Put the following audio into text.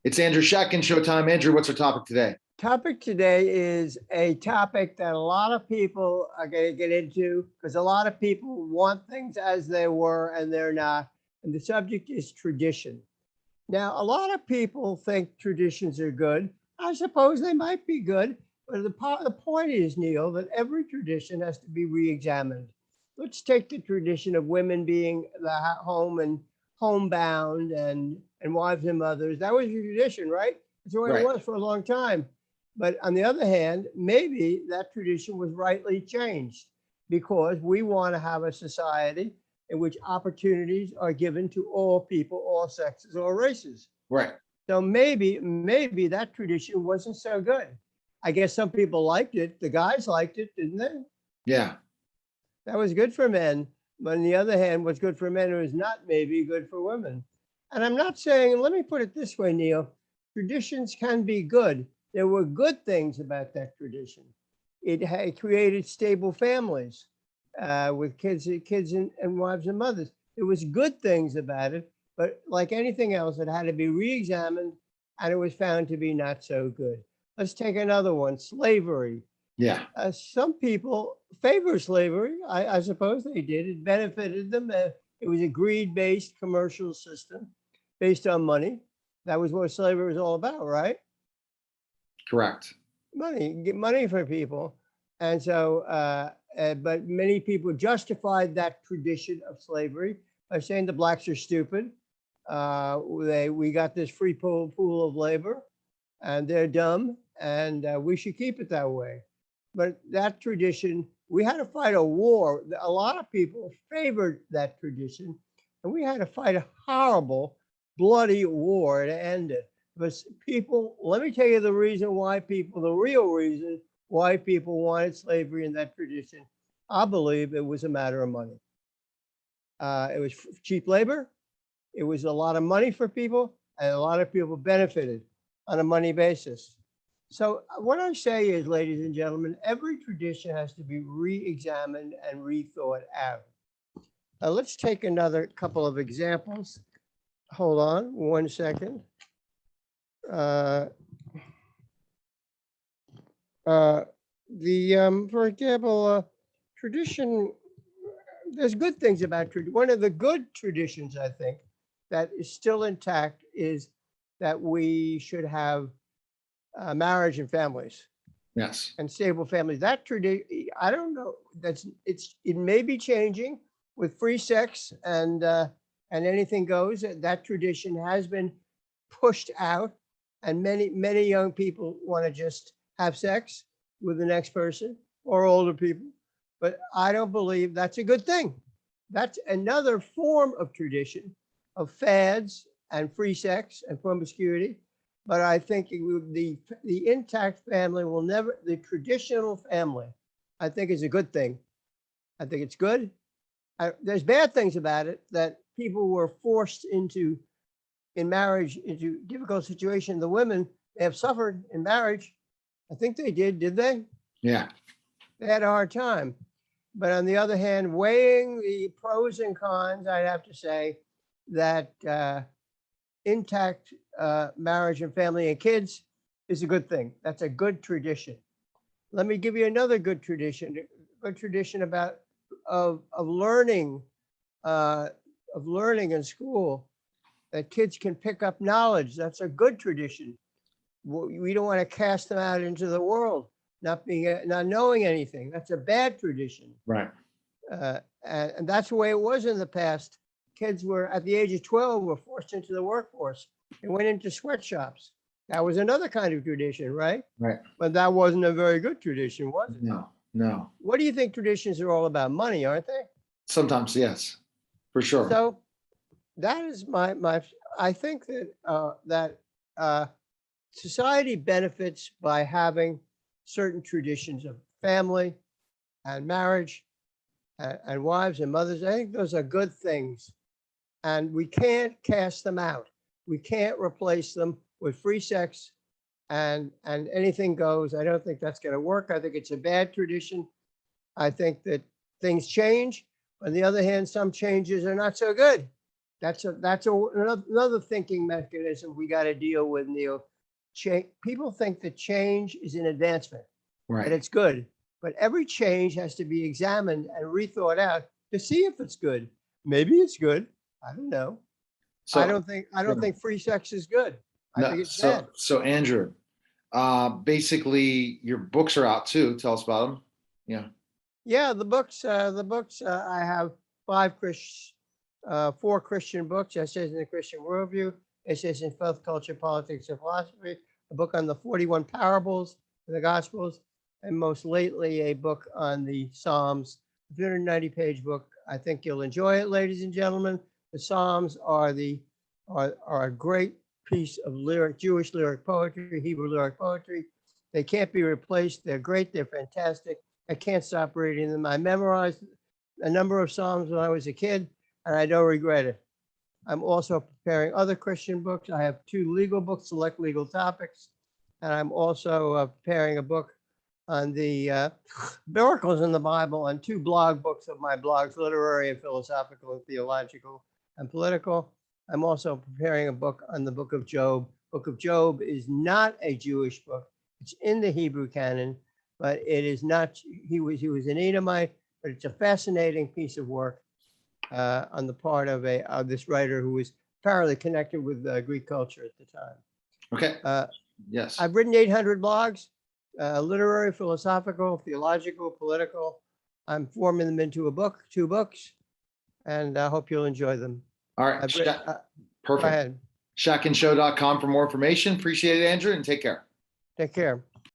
It's Andrew Schatkin, Showtime. Andrew, what's our topic today? Topic today is a topic that a lot of people are going to get into because a lot of people want things as they were and they're not. And the subject is tradition. Now, a lot of people think traditions are good. I suppose they might be good, but the point is, Neil, that every tradition has to be re-examined. Let's take the tradition of women being the home and homebound and wives and mothers. That was your tradition, right? That's the way it Right. was for a long time. But on the other hand, maybe that tradition was rightly changed because we want to have a society in which opportunities are given to all people, all sexes, all races. Right. So maybe that tradition wasn't so good. I guess some people liked it. The guys liked it, didn't they? Yeah. That was good for men. But on the other hand, what's good for men is not maybe good for women. And I'm not saying, let me put it this way, Neil, traditions can be good. There were good things about that tradition. It had created stable families with kids and wives and mothers. There was good things about it, but like anything else, it had to be re-examined and it was found to be not so good. Let's take another one, slavery. Yeah. Some people favor slavery. I suppose they did. It benefited them. It was a greed-based commercial system based on money. That was what slavery was all about, right? Correct. Money, get money for people. And so, but many people justified that tradition of slavery by saying the blacks are stupid. We got this free pool of labor and they're dumb and we should keep it that way. But that tradition, we had to fight a war. A lot of people favored that tradition and we had to fight a horrible, bloody war to end it. But people, let me tell you the reason why people, the real reason why people wanted slavery in that tradition. I believe it was a matter of money. It was cheap labor. It was a lot of money for people, and a lot of people benefited on a money basis. So what I say is, ladies and gentlemen, every tradition has to be re-examined and rethought out. Let's take another couple of examples. Hold on 1 second. For example, tradition, there's good things about tradition. One of the good traditions, I think, that is still intact is that we should have marriage and families Yes. and stable families. That tradition, I don't know, it may be changing with free sex and anything goes. That tradition has been pushed out and many young people want to just have sex with the next person or older people, but I don't believe that's a good thing. That's another form of tradition of fads and free sex and promiscuity. But I think the intact family will never, the traditional family, I think is a good thing. I think it's good. There's bad things about it that people were forced into in marriage into difficult situation. The women, they have suffered in marriage. I think they did they? Yeah. They had a hard time. But on the other hand, weighing the pros and cons, I'd have to say that intact marriage and family and kids is a good thing. That's a good tradition. Let me give you another good tradition about of learning in school, that kids can pick up knowledge. That's a good tradition. We don't want to cast them out into the world, not knowing anything. That's a bad tradition. Right. And that's the way it was in the past. Kids were at the age of 12 were forced into the workforce and went into sweatshops. That was another kind of tradition, right? Right. But that wasn't a very good tradition, was it? No. What do you think traditions are all about? Money, aren't they? Sometimes, yes, for sure. So that is my I think that society benefits by having certain traditions of family and marriage and wives and mothers. I think those are good things. And we can't cast them out. We can't replace them with free sex and anything goes. I don't think that's going to work. I think it's a bad tradition. I think that things change. On the other hand, some changes are not so good. Another thinking mechanism we got to deal with, Neil. People think that change is an advancement, that Right. it's good, but every change has to be examined and rethought out to see if it's good. Maybe it's good. I don't know. I So, don't think free sex is good. I no, think it's bad. so Andrew, basically your books are out too. Tell us about them. Yeah. Yeah, the books. I have four Christian books. Essays in the Christian Worldview, Essays in Faith, Culture, Politics, and Philosophy. A book on the 41 parables in the Gospels, and most lately a book on the Psalms. 390-page book. I think you'll enjoy it, ladies and gentlemen. The Psalms are a great piece of Jewish lyric poetry, Hebrew lyric poetry. They can't be replaced. They're great. They're fantastic. I can't stop reading them. I memorized a number of Psalms when I was a kid, and I don't regret it. I'm also preparing other Christian books. I have 2 legal books, Select Legal Topics, and I'm also preparing a book on the miracles in the Bible, and 2 blog books of my blogs, literary and philosophical and theological and political. I'm also preparing a book on the Book of Job. Book of Job is not a Jewish book. It's in the Hebrew canon, but it is not. He was an Edomite, but it's a fascinating piece of work on the part of this writer who was apparently connected with Greek culture at the time. Okay. Yes. I've written 800 blogs, literary, philosophical, theological, political. I'm forming them into a book, 2 books, and I hope you'll enjoy them. All right. Go Perfect. ahead. Schatkinshow.com for more information. Appreciate it, Andrew, and take care. Take care.